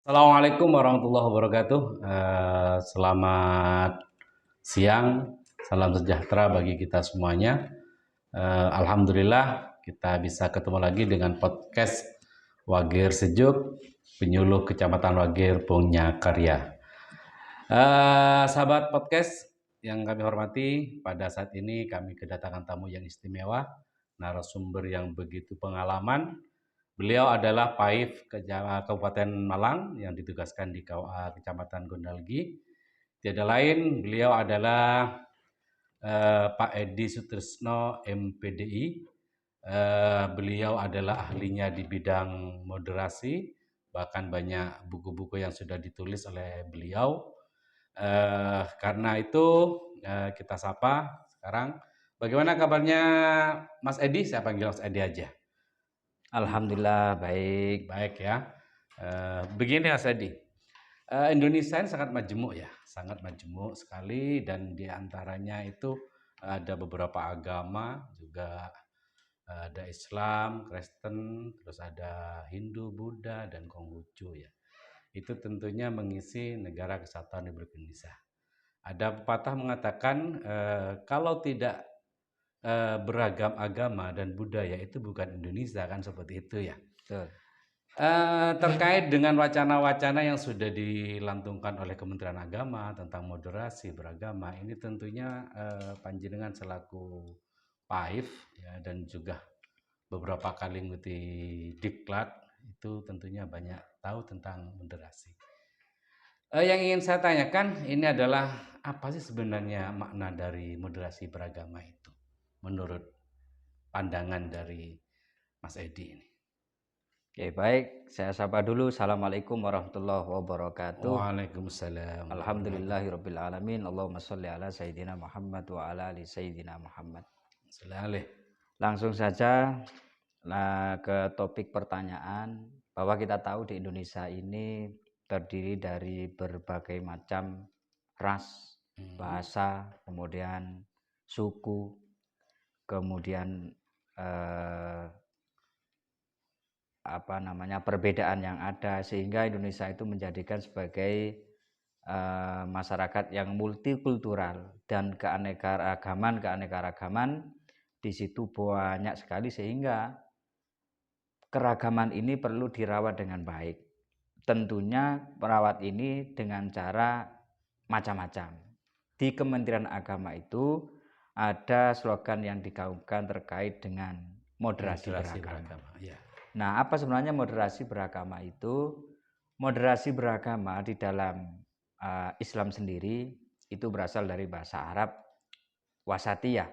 Assalamualaikum warahmatullahi wabarakatuh. Selamat siang, salam sejahtera bagi kita semuanya. Alhamdulillah kita bisa ketemu lagi dengan podcast Wagir Sejuk, penyuluh Kecamatan Wagir punya karya. Sahabat podcast yang kami hormati, pada saat ini kami kedatangan tamu yang istimewa, narasumber yang begitu pengalaman. Beliau adalah Paif Kabupaten Malang yang ditugaskan di Kecamatan Gondalgi. Tiada lain, beliau adalah Pak Edi Sutrisno MPDI. Beliau adalah ahlinya di bidang moderasi, bahkan banyak buku-buku yang sudah ditulis oleh beliau. Karena itu kita sapa sekarang. Bagaimana kabarnya Mas Edi? Saya panggil Mas Edi aja. Alhamdulillah baik. Baik ya. Begini Mas Edi, Indonesia ini sangat majemuk ya, sangat majemuk sekali, dan diantaranya itu ada beberapa agama juga, ada Islam, Kristen, terus ada Hindu, Buddha, dan Konghucu ya. Itu tentunya mengisi negara kesatuan Republik Indonesia. Ada pepatah mengatakan kalau tidak beragam agama dan budaya itu bukan Indonesia, kan seperti itu ya. Betul. Terkait dengan wacana-wacana yang sudah dilantungkan oleh Kementerian Agama tentang moderasi beragama, ini tentunya panjenengan selaku Paif ya, dan juga beberapa kali mengikuti diklat, itu tentunya banyak tahu tentang moderasi. Yang ingin saya tanyakan ini adalah apa sih sebenarnya makna dari moderasi beragama itu menurut pandangan dari Mas Edi ini? Oke, baik. Saya sapa dulu. Assalamualaikum warahmatullahi wabarakatuh. Waalaikumsalam. Alhamdulillahirabbil alamin. Allahumma sholli ala sayyidina Muhammad wa ala ali sayyidina Muhammad. Selalu. Langsung saja ke topik pertanyaan, bahwa kita tahu di Indonesia ini terdiri dari berbagai macam ras, bahasa, kemudian suku, kemudian perbedaan yang ada, sehingga Indonesia itu menjadikan sebagai masyarakat yang multikultural, dan keanekaragaman di situ banyak sekali, sehingga keragaman ini perlu dirawat dengan baik. Tentunya merawat ini dengan cara macam-macam. Di Kementerian Agama itu ada slogan yang digaungkan terkait dengan moderasi beragama. Ya. Nah, apa sebenarnya moderasi beragama itu? Moderasi beragama di dalam Islam sendiri itu berasal dari bahasa Arab wasatiyah.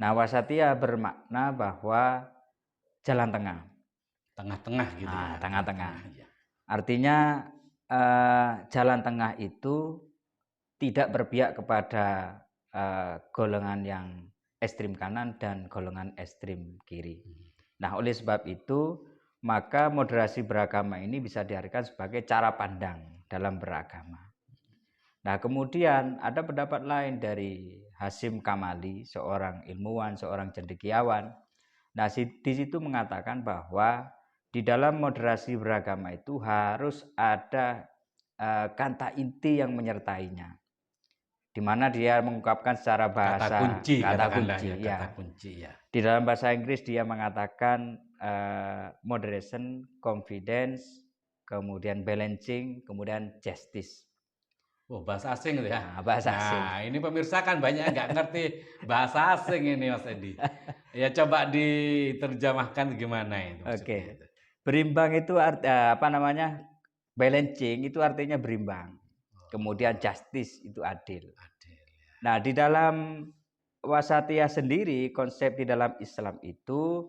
Nah, wasatiyah bermakna bahwa jalan tengah. Tengah-tengah gitu ya. Tengah-tengah. Ya. Artinya jalan tengah itu tidak berpihak kepada golongan yang ekstrim kanan dan golongan ekstrim kiri. Nah, oleh sebab itu, maka moderasi beragama ini bisa diartikan sebagai cara pandang dalam beragama. Nah, kemudian ada pendapat lain dari Hasyim Kamali, seorang ilmuwan, seorang cendekiawan. Nah, di situ mengatakan bahwa di dalam moderasi beragama itu harus ada kata inti yang menyertainya, di mana dia mengungkapkan secara bahasa kata kunci ya. Di dalam bahasa Inggris dia mengatakan moderation, confidence, kemudian balancing, kemudian justice. Oh, bahasa asing itu ya. Bahasa asing. Ini pemirsa kan banyak nggak ngerti bahasa asing ini Mas Edi. Ya coba diterjemahkan gimana itu. Oke. Berimbang itu balancing itu artinya berimbang. Kemudian justice itu adil. Nah, di dalam wasatiyah sendiri, konsep di dalam Islam itu,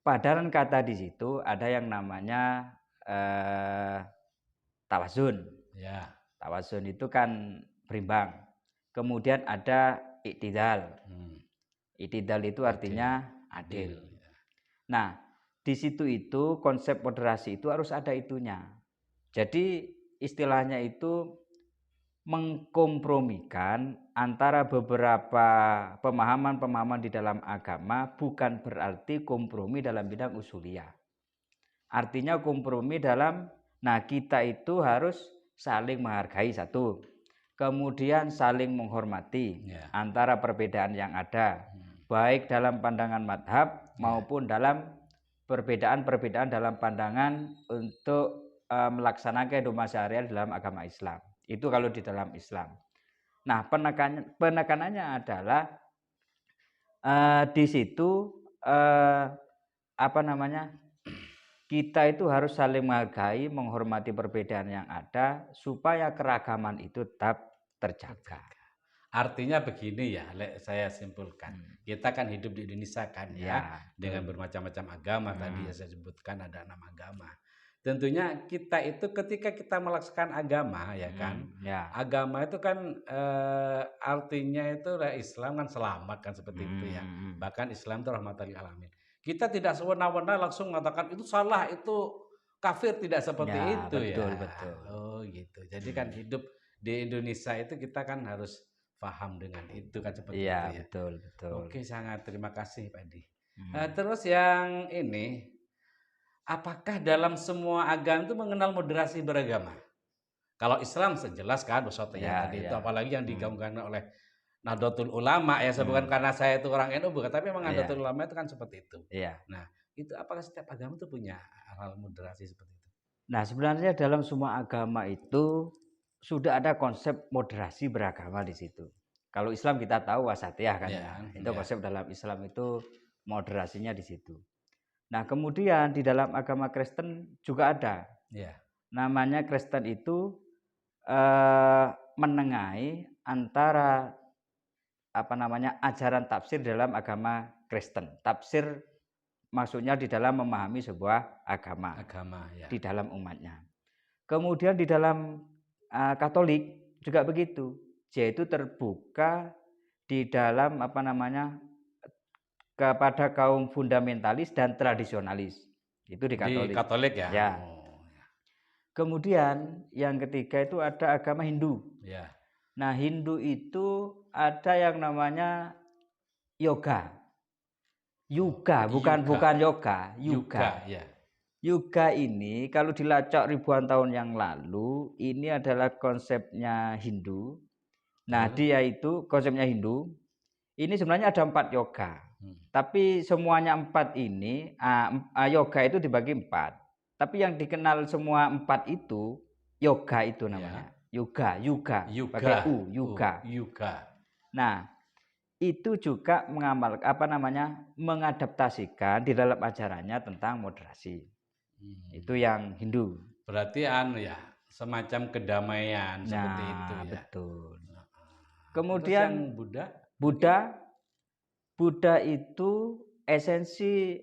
padanan kata di situ ada yang namanya tawazun. Ya. Tawazun itu kan berimbang. Kemudian ada iktidal. Iktidal itu artinya adil. Nah, di situ itu konsep moderasi itu harus ada itunya. Jadi istilahnya itu mengkompromikan antara beberapa pemahaman-pemahaman di dalam agama, bukan berarti kompromi dalam bidang usuliyah. Artinya kompromi dalam Nah, kita itu harus saling menghargai satu, kemudian saling menghormati Ya. antara perbedaan yang ada, baik dalam pandangan madhab maupun dalam perbedaan-perbedaan dalam pandangan untuk melaksanakan kehidupan sehari-hari dalam agama Islam. Itu kalau di dalam Islam. Nah, penekanannya adalah di situ apa namanya, kita itu harus saling menghargai, menghormati perbedaan yang ada supaya keragaman itu tetap terjaga. Artinya begini ya, saya simpulkan. Kita kan hidup di Indonesia kan ya, dengan bermacam-macam agama tadi yang saya sebutkan ada 6 agama. Tentunya kita itu ketika kita melaksanakan agama ya kan, agama itu kan artinya itu Islam kan selamat kan seperti itu ya. Bahkan Islam itu rahmatan lil alamin. Kita tidak sewenang-wenang langsung mengatakan itu salah, itu kafir, tidak seperti itu betul, ya. Betul. Oh gitu. Jadi kan hidup di Indonesia itu kita kan harus paham dengan itu kan seperti itu ya. Betul. Oke, sangat terima kasih Pak Edi. Terus yang ini, apakah dalam semua agama itu mengenal moderasi beragama? Kalau Islam sejelas kan Wasatiyah tadi itu, apalagi yang digaungkan oleh Nahdlatul Ulama ya, bukan karena saya itu orang NU bukan, tapi memang Nahdlatul Ulama itu kan seperti itu. Nah, itu apakah setiap agama itu punya hal moderasi seperti itu? Nah, sebenarnya dalam semua agama itu sudah ada konsep moderasi beragama di situ. Kalau Islam kita tahu wasatiyah kan ya. Itu konsep dalam Islam itu moderasinya di situ. Nah, kemudian di dalam agama Kristen juga ada. Namanya Kristen itu menengahi antara ajaran tafsir dalam agama Kristen. Tafsir maksudnya di dalam memahami sebuah agama di dalam umatnya. Kemudian di dalam Katolik juga begitu, yaitu terbuka di dalam kepada kaum fundamentalis dan tradisionalis. Itu di Katolik. Di Katolik ya. Kemudian yang ketiga itu ada agama Hindu. Nah, Hindu itu ada yang namanya yoga. Bukan yoga. Yoga ini kalau dilacak ribuan tahun yang lalu, ini adalah konsepnya Hindu. Nah, dia itu konsepnya Hindu. Ini sebenarnya ada 4 yoga. Tapi semuanya 4 ini, yoga itu dibagi 4. Tapi yang dikenal semua 4 itu, yoga itu namanya. Yoga. Pakai U, yoga. Nah, itu juga mengadaptasikan di dalam ajarannya tentang moderasi. Itu yang Hindu. Berarti semacam kedamaian seperti itu ya. Betul. Kemudian Buddha itu esensi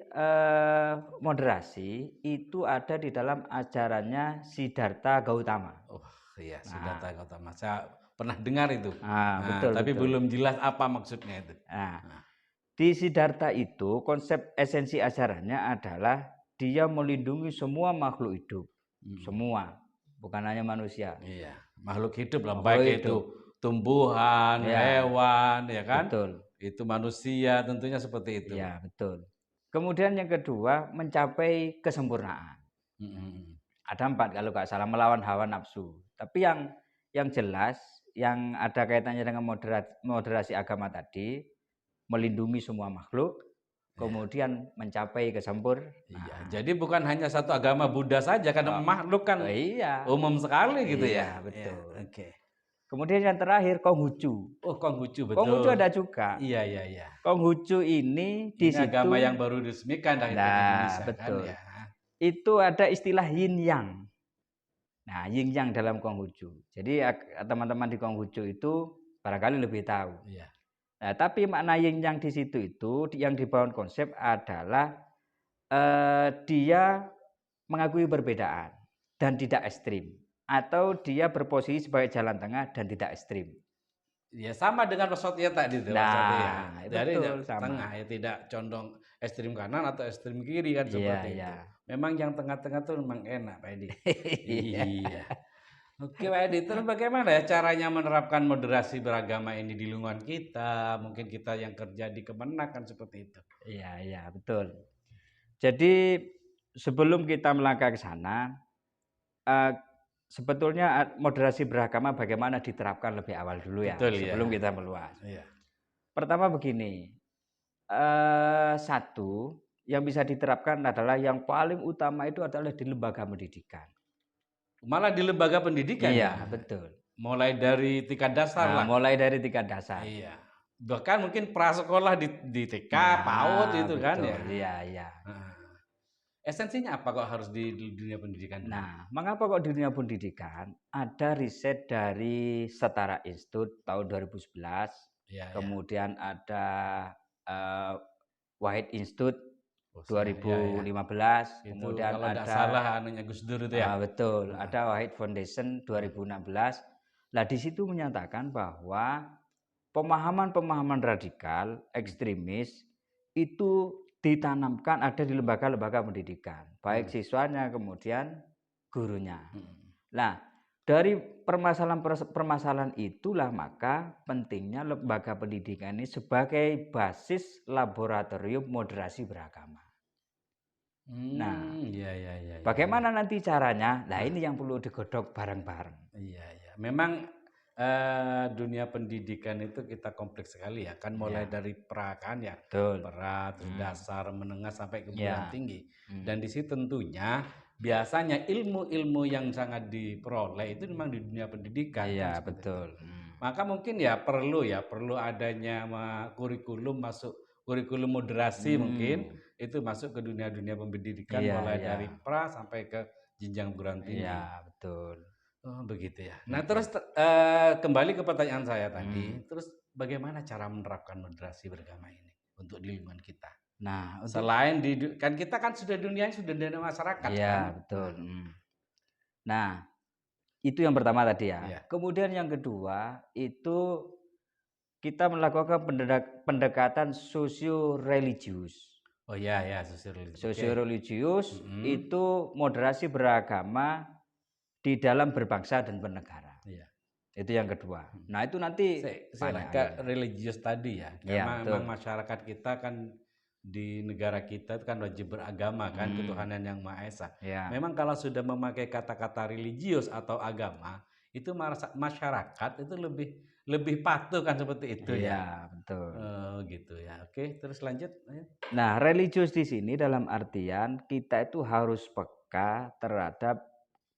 moderasi itu ada di dalam ajarannya Siddhartha Gautama. Oh iya, Siddhartha Gautama. Saya pernah dengar itu. Betul, tapi belum jelas apa maksudnya itu. Di Siddhartha itu konsep esensi ajarannya adalah dia melindungi semua makhluk hidup. Semua, bukan hanya manusia. Iya, makhluk hidup lah, baik itu tumbuhan, hewan, ya kan? Betul. Itu manusia, tentunya seperti itu. Iya, betul. Kemudian yang kedua, mencapai kesempurnaan. Ada 4 kalau nggak salah, melawan hawa nafsu. Tapi yang jelas, yang ada kaitannya dengan moderasi agama tadi, melindungi semua makhluk, kemudian mencapai kesempurnaan. Iya, jadi bukan hanya satu agama Buddha saja, karena makhluk kan umum sekali gitu ya. Betul. Kemudian yang terakhir Konghucu. Konghucu, betul. Konghucu ada juga. Iya. Konghucu ini di situ agama yang baru diresmikan dari Indonesia, betul. Kan ya. Itu ada istilah yin yang. Nah, yin yang dalam Konghucu. Jadi teman-teman di Konghucu itu barangkali lebih tahu. Nah, tapi makna yin yang di situ itu yang dibangun konsep adalah dia mengakui perbedaan dan tidak ekstrim, atau dia berposisi sebagai jalan tengah dan tidak ekstrim. Ya sama dengan wasatiyah tadi itu. Jadi betul, tengah ya, tidak condong ekstrim kanan atau ekstrim kiri kan seperti itu. Memang yang tengah-tengah tuh memang enak Pak Edi. Iya. Oke Pak Edi, terus bagaimana ya caranya menerapkan moderasi beragama ini di lingkungan kita? Mungkin kita yang kerja di Kemenak kan seperti itu. Iya, betul. Jadi sebelum kita melangkah ke sana, eee, sebetulnya moderasi beragama bagaimana diterapkan lebih awal dulu ya, Betul ya. sebelum kita meluas. Iya. Pertama begini, satu yang bisa diterapkan adalah yang paling utama itu adalah di lembaga pendidikan. Malah di lembaga pendidikan ya. Iya, betul. Mulai dari tingkat dasar Nah, lah. mulai dari tingkat dasar. Iya. Bahkan mungkin prasekolah di TK, PAUD itu kan ya. Betul, iya. Heeh. Esensinya apa kok harus di dunia pendidikan dulu? Nah, mengapa kok di dunia pendidikan? Ada riset dari Setara Institute tahun 2011, Iya, iya. kemudian ada White Institute Oh, iya, iya. 2015, Itu kemudian kalau tidak ada salah anunya Gus Dur itu ya. betul, Heeh. ada White Foundation 2016. Nah, di situ menyatakan bahwa pemahaman-pemahaman radikal, ekstremis itu ditanamkan ada di lembaga-lembaga pendidikan, baik siswanya kemudian gurunya. Nah, dari permasalahan itulah maka pentingnya lembaga pendidikan ini sebagai basis laboratorium moderasi beragama. Nah, Iya. bagaimana nanti caranya? Nah, ini yang perlu digodok bareng-bareng. Iya. Memang dunia pendidikan itu kita kompleks sekali ya. Kan mulai Iya. dari pra kan ya. Betul. Pra, terus dasar, menengah sampai ke Iya. tinggi. Dan di situ tentunya biasanya ilmu-ilmu yang sangat diperoleh itu memang di dunia pendidikan. Iya, kan, seperti betul. itu. Maka mungkin ya perlu adanya kurikulum kurikulum moderasi mungkin itu masuk ke dunia pendidikan Iya, mulai iya. dari pra sampai ke jenjang perguruan tinggi. Iya, betul. Oh, begitu ya. Nah, terus kembali ke pertanyaan saya tadi, terus bagaimana cara menerapkan moderasi beragama ini untuk di lingkungan kita? Nah, Selain kan kita kan sudah dunia masyarakat iya, kan? betul. Nah, itu yang pertama tadi ya. Iya. Kemudian yang kedua itu kita melakukan pendekatan sosio-religius. Oh ya, sosiologi. Sosio-religius itu moderasi beragama di dalam berbangsa dan bernegara. Iya. Itu yang kedua. Nah, itu nanti Saya ke religius tadi ya. Iya, Karena memang masyarakat kita kan di negara kita itu kan wajib beragama kan, ketuhanan yang Maha Esa. Iya. Memang kalau sudah memakai kata-kata religius atau agama, itu masyarakat itu lebih patuh kan seperti itu ya. Iya, betul. Oh, gitu ya. Oke, terus lanjut. Nah, religius di sini dalam artian kita itu harus peka terhadap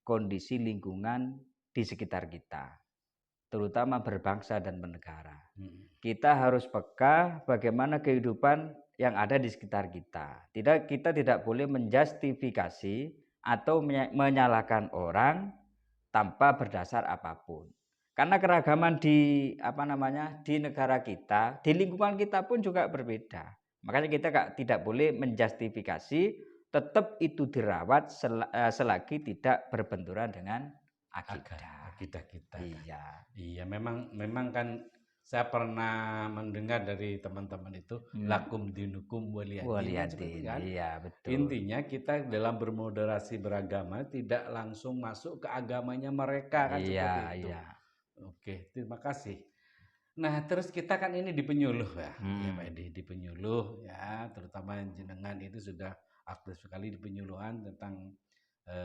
kondisi lingkungan di sekitar kita, terutama berbangsa dan bernegara. Kita harus peka bagaimana kehidupan yang ada di sekitar kita. Kita tidak boleh menjustifikasi atau menyalahkan orang tanpa berdasar apapun. Karena keragaman di di negara kita, di lingkungan kita pun juga berbeda. Makanya kita tidak boleh menjustifikasi, tetap itu dirawat selagi tidak berbenturan dengan akidah kita. Iya. Iya, memang kan saya pernah mendengar dari teman-teman itu lakum dinukum waliyadin kan seperti kan. Iya, betul. Intinya kita dalam bermoderasi beragama tidak langsung masuk ke agamanya mereka kan seperti itu. Iya. Oke, terima kasih. Nah, terus kita kan ini di penyuluh ya, ya Pak Edi, di penyuluh ya, terutama jenengan itu sudah aktif sekali di penyuluhan tentang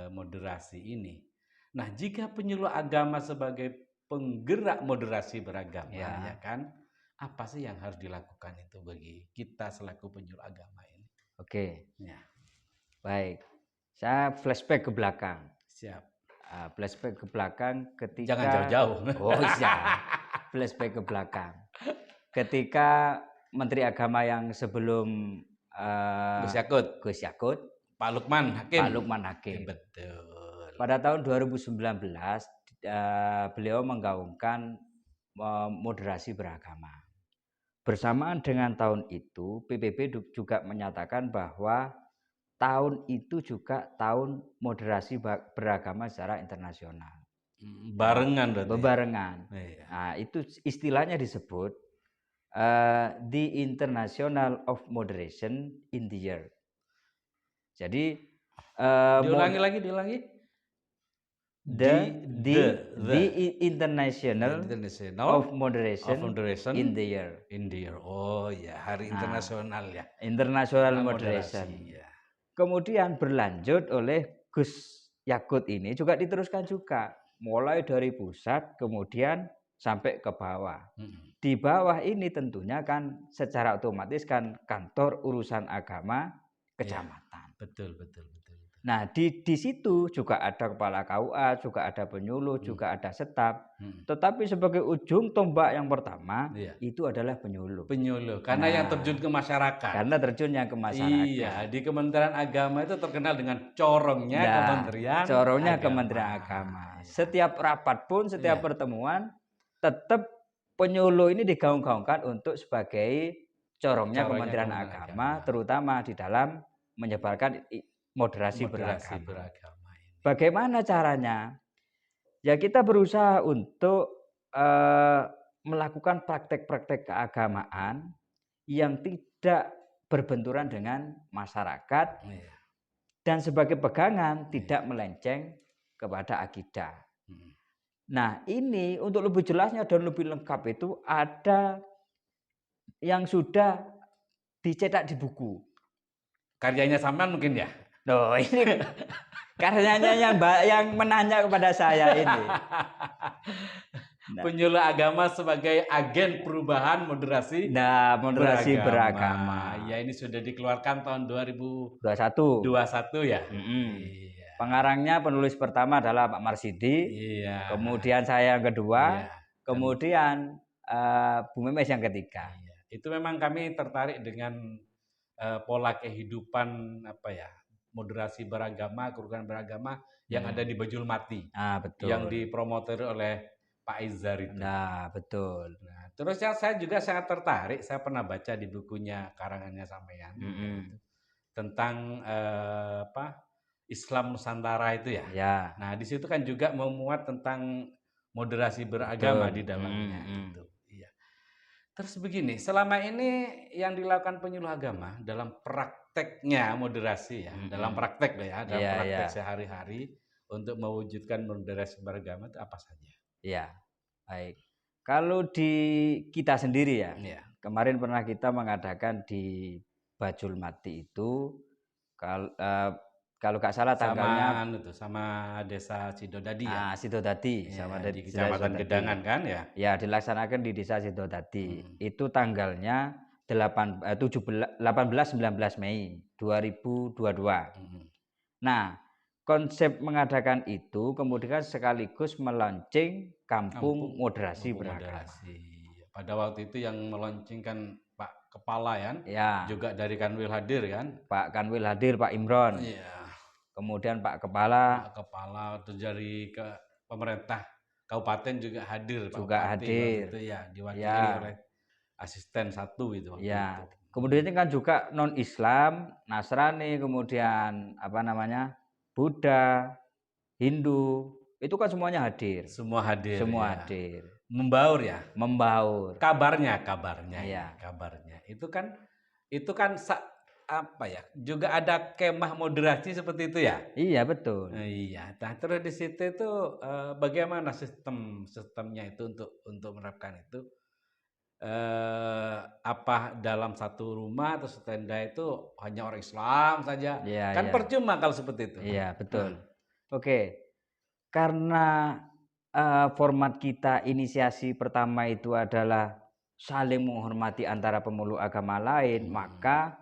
moderasi ini. Nah, jika penyuluh agama sebagai penggerak moderasi beragama, ya kan, apa sih yang harus dilakukan itu bagi kita selaku penyuluh agama ini? Oke. Ya. Baik, saya flashback ke belakang. Siap. Flashback ke belakang ketika Jangan jauh-jauh. Oh iya, flashback ke belakang. Ketika Menteri Agama yang sebelum Gus Yakut, Pak Lukman Hakim. Betul. Pada tahun 2019 beliau menggaungkan moderasi beragama. Bersamaan dengan tahun itu, PBB juga menyatakan bahwa tahun itu juga tahun moderasi beragama secara internasional. Barengan berarti. Bebarengan. Nah, itu istilahnya disebut the International of Moderation in the Year. Jadi diulangi. The International of Moderation in the Year. Oh ya, hari internasional ya. International Moderation. Ya. Kemudian berlanjut oleh Gus Yakut ini juga diteruskan juga, mulai dari pusat kemudian sampai ke bawah. Di bawah ini tentunya kan secara otomatis kan kantor urusan agama Iya, kecamatan. betul betul betul betul. Nah, di situ juga ada kepala KUA, juga ada penyuluh, juga ada staf. Mhm. Tetapi sebagai ujung tombak yang pertama Iya, itu adalah penyuluh. penyuluh, karena yang terjun Nah, ke masyarakat. karena terjunnya ke Iya, masyarakat. di Kementerian Agama itu terkenal dengan corongnya Nah, Kementerian corongnya Agama. Kementerian Agama. Iya, Setiap rapat pun, setiap iya, pertemuan, tetap penyuluh ini digaung-gaungkan untuk sebagai corongnya corongnya Kementerian Kementerian Agama. Agama, terutama di dalam menyebarkan moderasi Moderasi beragama. beragama ini. Bagaimana caranya? Ya kita berusaha untuk melakukan praktek-praktek keagamaan yang tidak berbenturan dengan masyarakat Iya, dan sebagai pegangan iya. tidak melenceng kepada akidah. Mhm. Nah, ini untuk lebih jelasnya dan lebih lengkap itu ada yang sudah dicetak di buku. Karyanya sampean mungkin ya? Loh, ini karyanya yang menanya kepada saya ini. Nah, Penyuluh agama sebagai agen perubahan moderasi moderasi beragama. beragama. Ya, ini sudah dikeluarkan tahun 21. 2021 ya? Mm-mm. Iya. Pengarangnya penulis pertama adalah Pak Marsidi, Iya. kemudian saya yang kedua, Iya. kemudian Bu Memes yang ketiga. Iya. Itu memang kami tertarik dengan pola kehidupan apa ya? Moderasi beragama, kerukunan beragama yang ada di Bajulmati. Ah, Yang betul. dipromotor oleh Pak Izar itu. Nah, betul. Nah, terus yang saya juga sangat tertarik, saya pernah baca di bukunya karangannya sampean gitu, tentang apa Islam Nusantara itu ya. Ya, Nah, di situ kan juga memuat tentang moderasi beragama betul. di dalamnya gitu. Iya. Terus begini, selama ini yang dilakukan penyuluh agama dalam prakteknya moderasi ya, dalam praktek loh ya, dalam Iya, praktek iya. sehari-hari untuk mewujudkan moderasi beragama itu apa saja? Iya, baik. Kalau di kita sendiri ya, Iya. kemarin pernah kita mengadakan di Bajulmati itu, kalau nggak salah Sama tanggalnya anu tuh, sama desa Sidodadi ya? Sidodadi, sama Iya, di desa Kecamatan Sidodadi. Gedangan kan ya? Ya, dilaksanakan di desa Sidodadi. Mhm. Itu tanggalnya 18-19 Mei 2022. Mhm. Nah, konsep mengadakan itu kemudian sekaligus melaunching Kampung Moderasi Kampung Beragama. Moderasi. Pada waktu itu yang meluncurkan Pak Kepala ya, Ya, juga dari Kanwil hadir kan? Pak Kanwil hadir, Pak Imron. Iya, Kemudian Pak Kepala Pak Kepala terus dari ke pemerintah kabupaten juga hadir, Pak juga Bupati waktu hadir. itu ya, diwakili Ya, oleh asisten satu itu waktu itu. ya. Kemudian kan juga non-Islam, Nasrani, kemudian apa namanya? Buddha, Hindu, itu kan semuanya hadir. Semua hadir Semua ya. hadir. Membaur ya. Membaur. Kabarnya Iya. ini, kabarnya. Itu kan apa ya? Juga ada kemah moderasi seperti itu ya? Iya, betul. Iya. Nah, terus di situ itu bagaimana sistemnya itu untuk menerapkan itu? Apa dalam satu rumah atau tenda itu hanya orang Islam saja? Iya, Kan iya. percuma kalau seperti itu. Iya, betul. Oke. Karena format kita inisiasi pertama itu adalah saling menghormati antara pemeluk agama lain, maka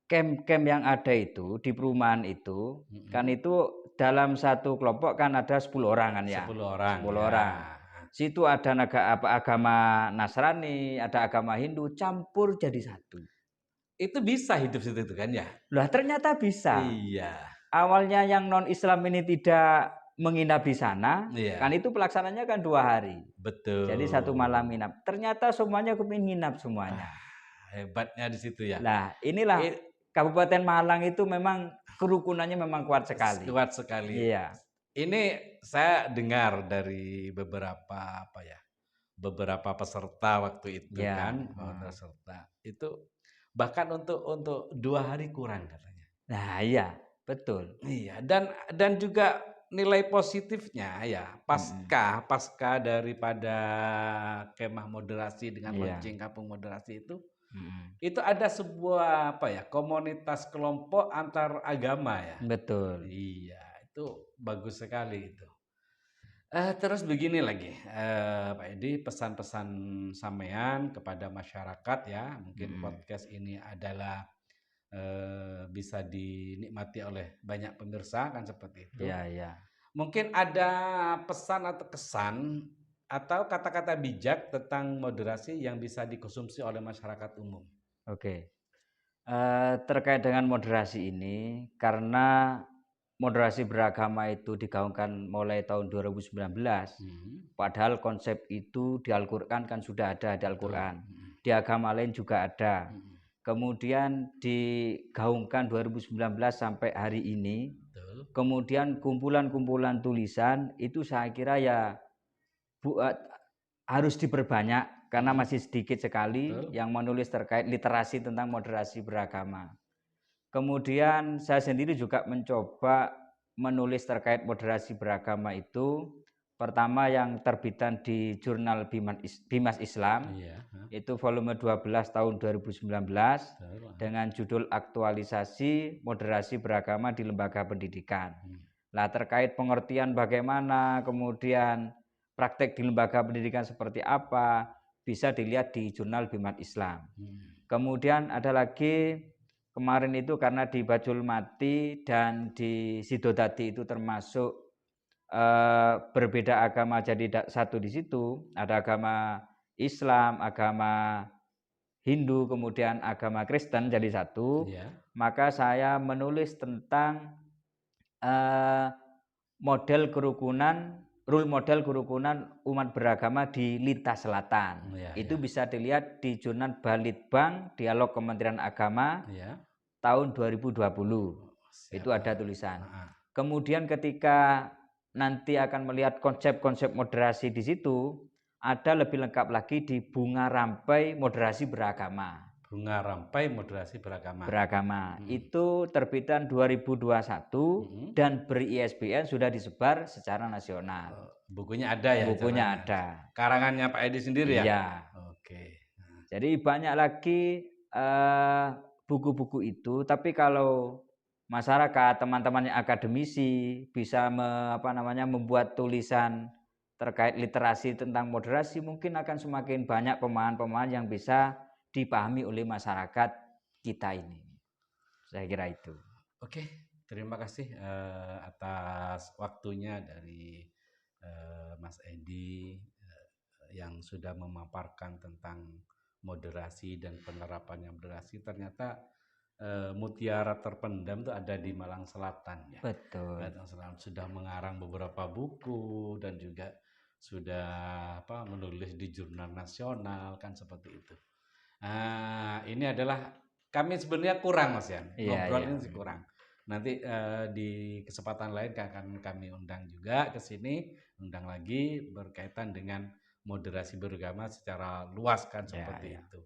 camp-camp yang ada itu di perumahan itu kan itu dalam satu kelompok kan ada 10 orang kan ya. 10 orang. 10 ya. orang. Situ ada agama Nasrani, ada agama Hindu campur jadi satu. Itu bisa hidup situ itu kan ya? Lah ternyata bisa. Iya. Awalnya yang non-Islam ini tidak menginap di sana, Iya. kan itu pelaksananya kan 2 hari. Betul. Jadi 1 malam nginap. Ternyata semuanya kepingin nginap semuanya. Hebatnya di situ ya. Nah, inilah Kabupaten Malang itu memang kerukunannya memang kuat sekali. Kuat sekali. Iya. Ini saya dengar dari beberapa peserta waktu itu kan, peserta itu bahkan untuk 2 hari kurang katanya. Nah, iya, betul. Iya, dan juga nilai positifnya ya pasca daripada kemah moderasi dengan launching Kampung Moderasi itu ada sebuah komunitas kelompok antar agama ya. Betul. Iya. itu bagus sekali itu. Terus begini lagi, Pak Edi, pesan-pesan sampean kepada masyarakat ya, mungkin Mhm. podcast ini adalah, bisa dinikmati oleh banyak pemirsa kan seperti itu. Iya iya. Mungkin ada pesan atau kesan atau kata-kata bijak tentang moderasi yang bisa dikonsumsi oleh masyarakat umum? Oke. Terkait dengan moderasi ini, karena moderasi beragama itu digaungkan mulai tahun 2019, Mhm, padahal konsep itu di Al-Qur'an kan sudah ada di betul, Al-Qur'an. Di agama lain juga ada. mhm, Kemudian digaungkan 2019 sampai hari ini, betul, kemudian kumpulan-kumpulan tulisan itu saya kira ya buat harus diperbanyak karena mhm, masih sedikit sekali betul, yang menulis terkait literasi tentang moderasi beragama. Kemudian saya sendiri juga mencoba menulis terkait moderasi beragama itu, pertama yang terbitan di jurnal Bimas Islam, iya, heeh, itu volume 12 tahun 2019 betul, heeh, dengan judul Aktualisasi Moderasi Beragama di Lembaga Pendidikan. mhm, Nah, terkait pengertian bagaimana, kemudian praktek di lembaga pendidikan seperti apa, bisa dilihat di jurnal Bimas Islam. mhm, Kemudian ada lagi kemarin itu karena di Bajul Mati dan di Sidodadi itu termasuk berbeda agama jadi satu di situ, ada agama Islam, agama Hindu, kemudian agama Kristen jadi satu, iya, maka saya menulis tentang eh, model kerukunan, role model kerukunan umat beragama di Lintas Selatan. iya iya Itu bisa dilihat di jurnal Balitbang Dialog Kementerian Agama iya, tahun 2020. oh siap, Itu ada tulisan. heeh, Kemudian ketika nanti akan melihat konsep-konsep moderasi di situ, ada lebih lengkap lagi di Bunga Rampai Moderasi Beragama. Bunga Rampai Moderasi Beragama, Beragama. mhm, Itu terbitan 2021 mhm, dan ber-ISBN sudah disebar secara nasional. bukunya ada ya Bukunya caranya, ada. karangannya Pak Edi sendiri ya? Iya. Oke, heeh, Jadi banyak lagi buku-buku itu, tapi kalau masyarakat, teman-teman yang akademisi bisa membuat tulisan terkait literasi tentang moderasi, mungkin akan semakin banyak pemahaman-pemahaman yang bisa dipahami oleh masyarakat kita ini. Saya kira itu. oke, terima kasih, atas waktunya dari, Mas Edi, yang sudah memaparkan tentang moderasi dan penerapan yang moderasi. Ternyata, mutiara terpendam itu ada di Malang Selatan ya. Betul. Malang Selatan sudah mengarang beberapa buku dan juga sudah menulis di jurnal nasional kan seperti itu. Ini adalah kami sebenarnya kurang Mas Yan, Iya, ngobrol iya. ini sih kurang. Nanti, di kesempatan lain akan kami undang juga ke sini, undang lagi berkaitan dengan moderasi beragama secara luas kan Iya, seperti iya. itu.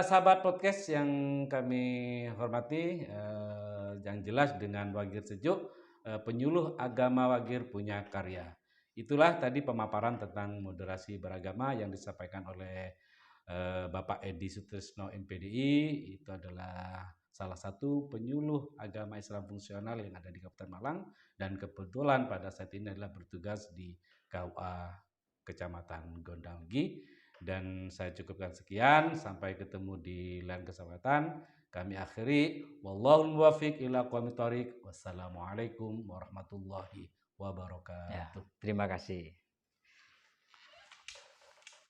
Sahabat podcast yang kami hormati, yang jelas dengan Wagir Sejuk, penyuluh agama Wagir punya karya. Itulah tadi pemaparan tentang moderasi beragama yang disampaikan oleh Bapak Edi Sutrisno MPDI. Itu adalah salah satu penyuluh agama Islam fungsional yang ada di Kabupaten Malang dan kebetulan pada saat ini adalah bertugas di KUA Kecamatan Gondanggi. Dan saya cukupkan sekian, sampai ketemu di lain kesempatan. Kami akhiri, wallahul muwaffiq ila aqwamit thoriq. Wassalamualaikum warahmatullahi Ya, wabarakatuh. terima kasih.